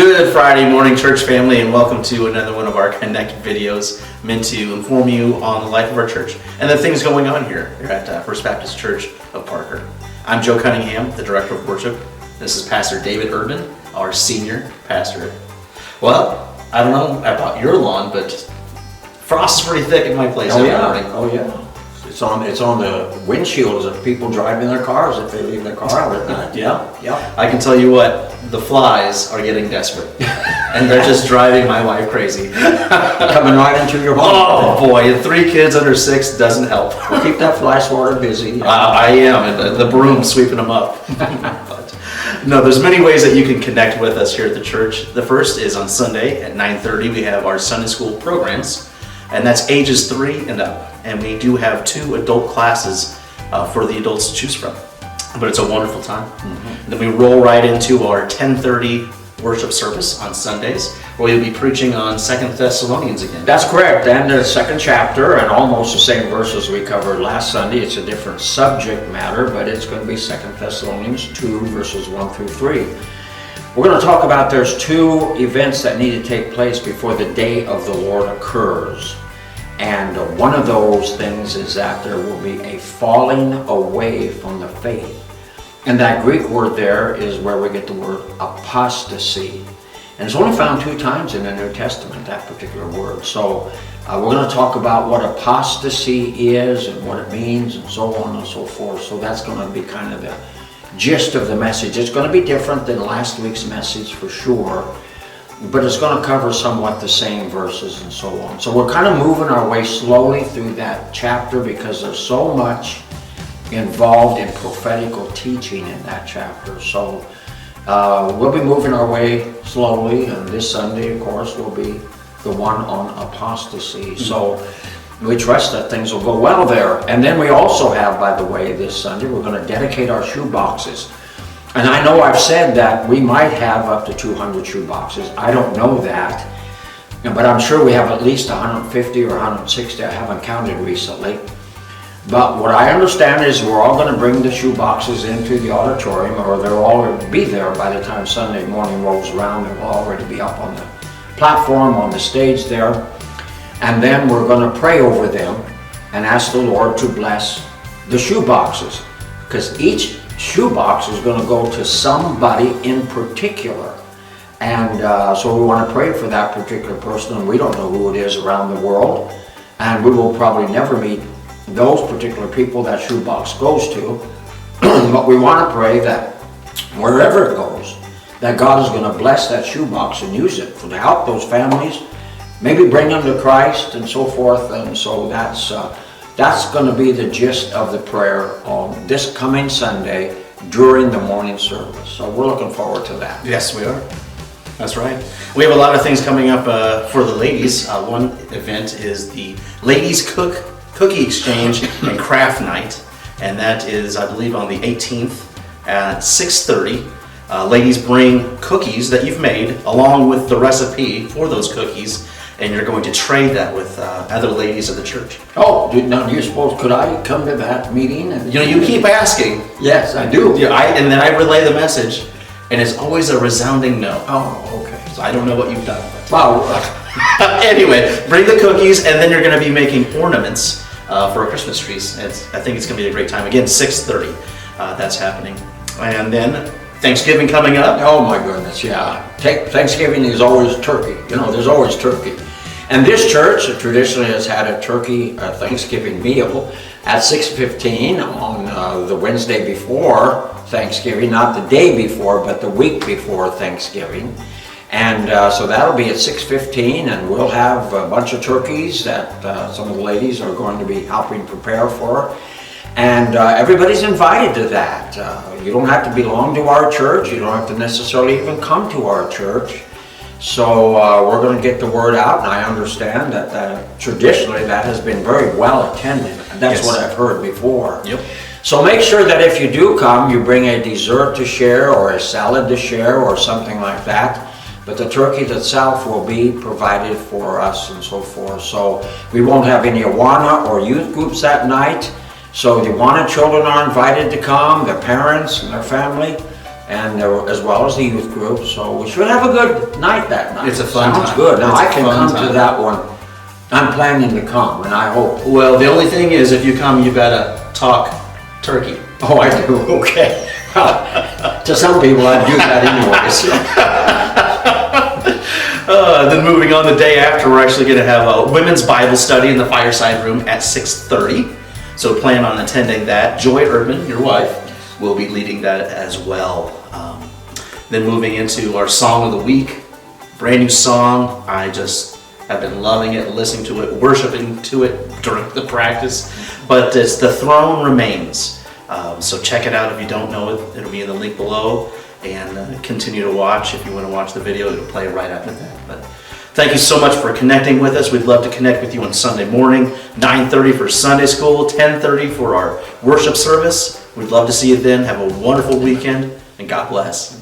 Good Friday morning, church family, and welcome to another one of our Connect videos meant to inform you on the life of our church and the things going on here at First Baptist Church of Parker. I'm Joe Cunningham, the Director of Worship. This is Pastor David Erdman, our Senior Pastor. Well, I don't know about your lawn, but frost is pretty thick in my place every morning. Oh yeah. It's on the windshields of people driving their cars if they leave their car out at night. Yeah. I can tell you what, the flies are getting desperate. And they're just driving my wife crazy. Coming right into your home. Oh boy, and 3 kids under 6 doesn't help. Well, keep that fly swatter busy. I am, and the broom sweeping them up. But, no, there's many ways that you can connect with us here at the church. The first is on Sunday at 9:30. We have our Sunday school programs, and that's ages 3 and up. And we do have 2 adult classes for the adults to choose from. But it's a wonderful time. Mm-hmm. Then we roll right into our 10:30 worship service on Sundays, where we'll be preaching on 2 Thessalonians again. That's correct, and the 2nd chapter, and almost the same verses we covered last Sunday. It's a different subject matter, but it's going to be 2 Thessalonians 2, verses 1 through 3. We're going to talk about there's 2 events that need to take place before the day of the Lord occurs. And one of those things is that there will be a falling away from the faith. And that Greek word there is where we get the word apostasy. And it's only found 2 times in the New Testament, that particular word. So we're going to talk about what apostasy is and what it means and so on and so forth. So that's going to be kind of the gist of the message. It's going to be different than last week's message for sure, but it's going to cover somewhat the same verses and so on. So we're kind of moving our way slowly through that chapter because there's so much involved in prophetical teaching in that chapter. So we'll be moving our way slowly, and this Sunday, of course, will be the one on apostasy. So we trust that things will go well there. And then we also have, by the way, this Sunday, we're going to dedicate our shoe boxes. And I know I've said that we might have up to 200 shoe boxes. I don't know that, but I'm sure we have at least 150 or 160. I haven't counted recently. But what I understand is we're all going to bring the shoe boxes into the auditorium, or they'll already be there by the time Sunday morning rolls around. They'll already be up on the platform, on the stage there. And then we're going to pray over them and ask the Lord to bless the shoe boxes, because each shoe box is going to go to somebody in particular. And so we want to pray for that particular person, and we don't know who it is around the world, and we will probably never meet those particular people that shoebox goes to. But we want to pray that wherever it goes, that God is going to bless that shoebox and use it to help those families, maybe bring them to Christ and so forth. And so that's going to be the gist of the prayer on this coming Sunday during the morning service. So we're looking forward to that. Yes, we are. That's right. We have a lot of things coming up for the ladies. One event is the Ladies Cookie Exchange and Craft Night, and that is, I believe, on the 18th at 6:30. Ladies bring cookies that you've made along with the recipe for those cookies, and you're going to trade that with other ladies of the church. Oh, now do you suppose, could I come to that meeting? And you keep asking. Yes, I do. Yeah, and then I relay the message, and it's always a resounding no. Oh, okay. So I don't know what you've done. Wow. Anyway, bring the cookies, and then you're going to be making ornaments for our Christmas trees. I think it's going to be a great time. Again, 6:30, that's happening. And then Thanksgiving coming up. Oh my goodness, yeah. Thanksgiving is always turkey. There's always turkey. And this church traditionally has had a turkey Thanksgiving meal at 6:15 on the Wednesday before Thanksgiving, not the day before, but the week before Thanksgiving. And so that'll be at 6:15, and we'll have a bunch of turkeys that some of the ladies are going to be helping prepare for. And everybody's invited to that. You don't have to belong to our church. You don't have to necessarily even come to our church. So we're going to get the word out, and I understand that traditionally that has been very well attended. That's what I've heard before. Yep. So make sure that if you do come, you bring a dessert to share or a salad to share or something like that. But the turkey itself will be provided for us and so forth. So we won't have any Awana or youth groups that night. So the Awana children are invited to come, their parents and their family. and as well as the youth group. So we should have a good night that night. It's a fun Sounds time. good. Now It's a I can fun come time. to that one. I'm planning to come, and I hope. Well, the only thing is, if you come, you've got to talk turkey. Oh, I do. Okay. Well, to some people, I'd do that anyway. So. Then moving on, the day after, we're actually going to have a women's Bible study in the fireside room at 6:30. So plan on attending that. Joy Erdman, your wife, will be leading that as well. Then moving into our song of the week, brand new song. I just have been loving it, listening to it, worshiping to it during the practice. But it's "The Throne Remains." So check it out if you don't know it. It'll be in the link below. And continue to watch. If you want to watch the video, it'll play right after that. But thank you so much for connecting with us. We'd love to connect with you on Sunday morning, 9:30 for Sunday school, 10:30 for our worship service. We'd love to see you then. Have a wonderful weekend, and God bless.